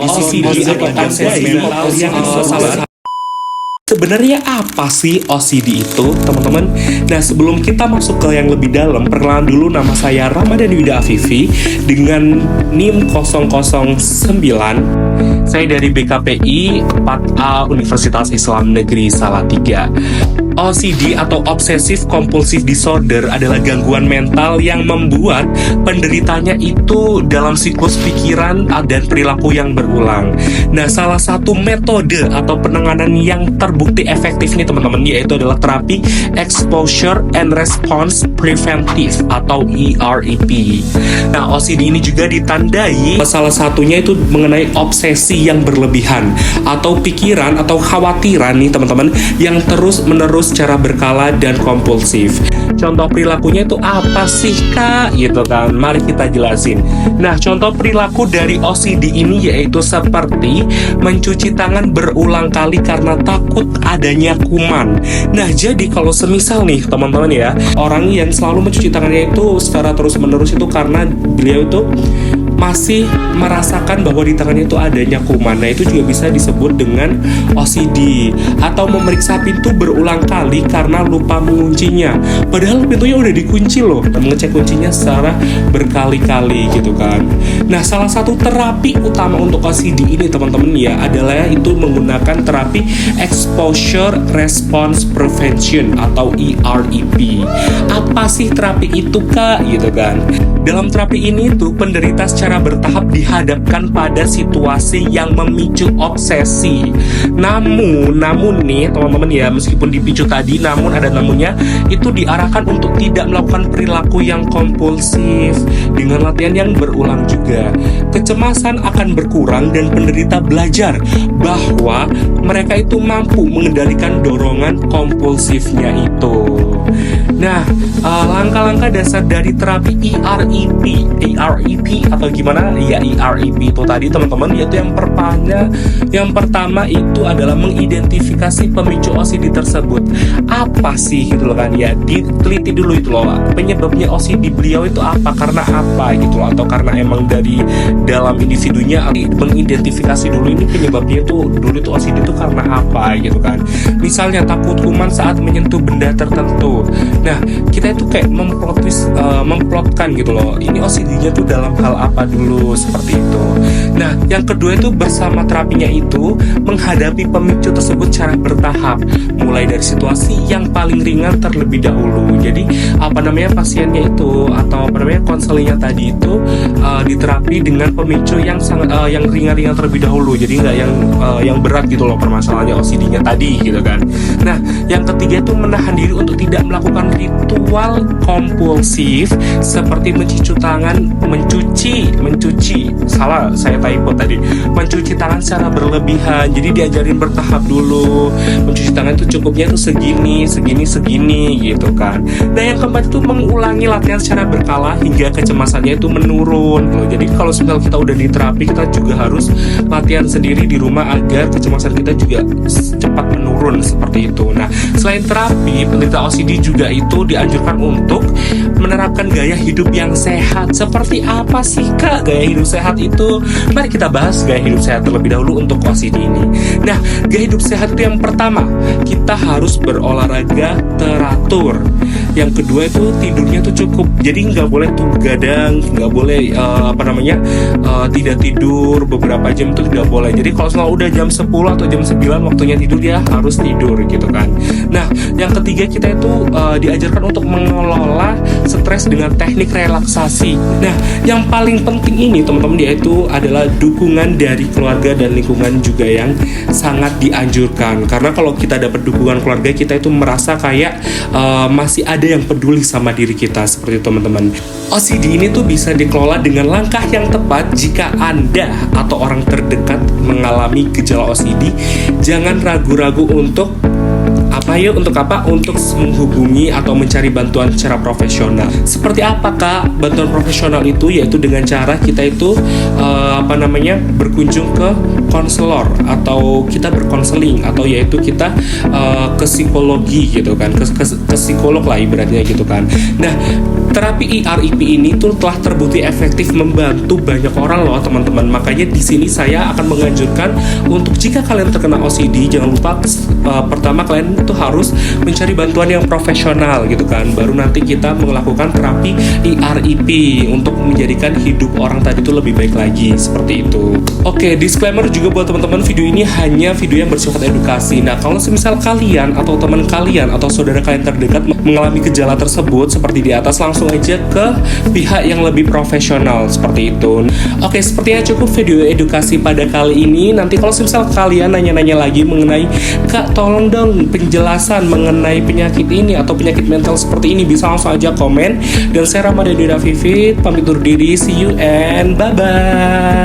OCD atau obsesi yang sebenarnya apa sih OCD itu, teman-teman? Nah, sebelum kita masuk ke yang lebih dalam, perkenalan dulu, nama saya Ramadan Yuda Afifi dengan NIM 009. Saya dari BKPI 4A Universitas Islam Negeri Salatiga. OCD atau Obsessive Compulsive Disorder adalah gangguan mental yang membuat penderitanya itu dalam siklus pikiran dan perilaku yang berulang. Nah, salah satu metode atau penanganan yang terbukti efektif nih teman-teman, yaitu adalah terapi Exposure and Response Preventive atau EREP. Nah, OCD ini juga ditandai salah satunya itu mengenai obsesi yang berlebihan atau pikiran atau khawatiran nih teman-teman yang terus-menerus secara berkala dan kompulsif. Contoh perilakunya itu apa sih kak? Gitu kan, mari kita jelasin. Nah, contoh perilaku dari OCD ini yaitu seperti mencuci tangan berulang kali karena takut adanya kuman. Nah, jadi kalau semisal nih teman-teman ya, orang yang selalu mencuci tangannya itu secara terus-menerus itu karena beliau itu masih merasakan bahwa di tangannya itu adanya kuman. Nah, itu juga bisa disebut dengan OCD. Atau memeriksa pintu berulang kali karena lupa menguncinya, padahal pintunya udah dikunci loh, dan mengecek kuncinya secara berkali-kali gitu kan. Nah, salah satu terapi utama untuk OCD ini teman-teman ya adalah itu menggunakan terapi Exposure Response Prevention atau EREP. Apa sih terapi itu kak? Gitu kan. Dalam terapi ini tuh penderita secara bertahap dihadapkan pada situasi yang memicu obsesi. Namun nih teman-teman ya, meskipun dipicu tadi, namun ada namunnya, itu diarahkan untuk tidak melakukan perilaku yang kompulsif dengan latihan yang berulang juga. Kecemasan akan berkurang dan penderita belajar bahwa mereka itu mampu mengendalikan dorongan kompulsifnya itu. Nah, langkah-langkah dasar dari terapi EREP atau gimana ya, EREP itu tadi teman-teman, yaitu yang pertama itu adalah mengidentifikasi pemicu OCD tersebut. Apa sih gitu loh kan ya, diteliti dulu itu loh penyebabnya OCD beliau itu apa, karena apa gitu loh, atau karena emang dari dalam individunya. Mengidentifikasi dulu ini penyebabnya itu dulu itu OCD itu karena apa gitu kan. Misalnya takut kuman saat menyentuh benda tertentu. Nah, kita itu kayak memplotkan gitu loh, ini OCD-nya tuh dalam hal apa dulu, seperti itu. Nah, yang kedua itu bersama terapinya itu menghadapi pemicu tersebut secara bertahap, mulai dari situasi yang paling ringan terlebih dahulu. Jadi pasiennya itu atau konselingnya tadi itu diterapi dengan pemicu yang sangat yang ringan-ringan terlebih dahulu. Jadi nggak yang berat gitu loh permasalahannya OCD-nya tadi gitu kan. Nah, yang ketiga itu menahan diri untuk tidak melakukan ritual kompulsif seperti mencuci tangan, mencuci tangan secara berlebihan. Jadi diajarin bertahap dulu, mencuci tangan itu cukupnya itu segini gitu kan. Nah, yang keempat itu mengulangi latihan secara berkala hingga kecemasannya itu menurun loh. Jadi kalau misal kita udah di terapi, kita juga harus latihan sendiri di rumah agar kecemasan kita juga cepat menurun seperti itu. Nah, selain terapi, penderita OCD juga itu dianjurkan untuk menerapkan gaya hidup yang sehat. Seperti apa sih kak gaya hidup sehat itu? Mari kita bahas gaya hidup sehat terlebih dahulu untuk OCD ini. Nah, gaya hidup sehat itu yang pertama, kita harus berolahraga teratur. Yang kedua itu tidurnya tuh cukup. Jadi nggak boleh tuh begadang, nggak boleh tidak tidur beberapa jam, itu tidak boleh. Jadi kalau selalu udah jam 10 atau jam 9 waktunya tidur, ya harus tidur gitu kan. Nah, yang ketiga kita itu diajarkan untuk mengelola stres dengan teknik relaksasi. Nah, yang paling penting ini teman-teman yaitu adalah dukungan dari keluarga dan lingkungan juga yang sangat dianjurkan. Karena kalau kita dapat dukungan keluarga, kita itu merasa kayak masih ada yang peduli sama diri kita, seperti itu teman-teman. OCD ini tuh bisa dikelola dengan langkah yang tepat. Jika Anda atau orang terdekat mengalami gejala OCD, jangan ragu-ragu untuk menghubungi atau mencari bantuan secara profesional. Seperti apa kak bantuan profesional itu? Yaitu dengan cara kita itu berkunjung ke konselor atau kita berkonseling, atau yaitu kita ke psikologi gitu kan, ke psikolog lah ibaratnya gitu kan. Nah, terapi EREP ini tuh telah terbukti efektif membantu banyak orang loh teman-teman. Makanya di sini saya akan menganjurkan untuk jika kalian terkena OCD, jangan lupa pertama kalian tuh harus mencari bantuan yang profesional gitu kan. Baru nanti kita melakukan terapi EREP untuk menjadikan hidup orang tadi tuh lebih baik lagi, seperti itu. Oke, disclaimer juga buat teman-teman, video ini hanya video yang bersifat edukasi. Nah, kalau semisal kalian atau teman kalian atau saudara kalian terdekat mengalami gejala tersebut seperti di atas, langsung aja ke pihak yang lebih profesional, seperti itu. Oke, sepertinya cukup video edukasi pada kali ini. Nanti kalau misal kalian nanya-nanya lagi mengenai, Kak tolong dong penjelasan mengenai penyakit ini atau penyakit mental seperti ini, bisa langsung aja komen. Dan saya Ramadan Yuda Vivi pamit undur diri, see you and bye bye.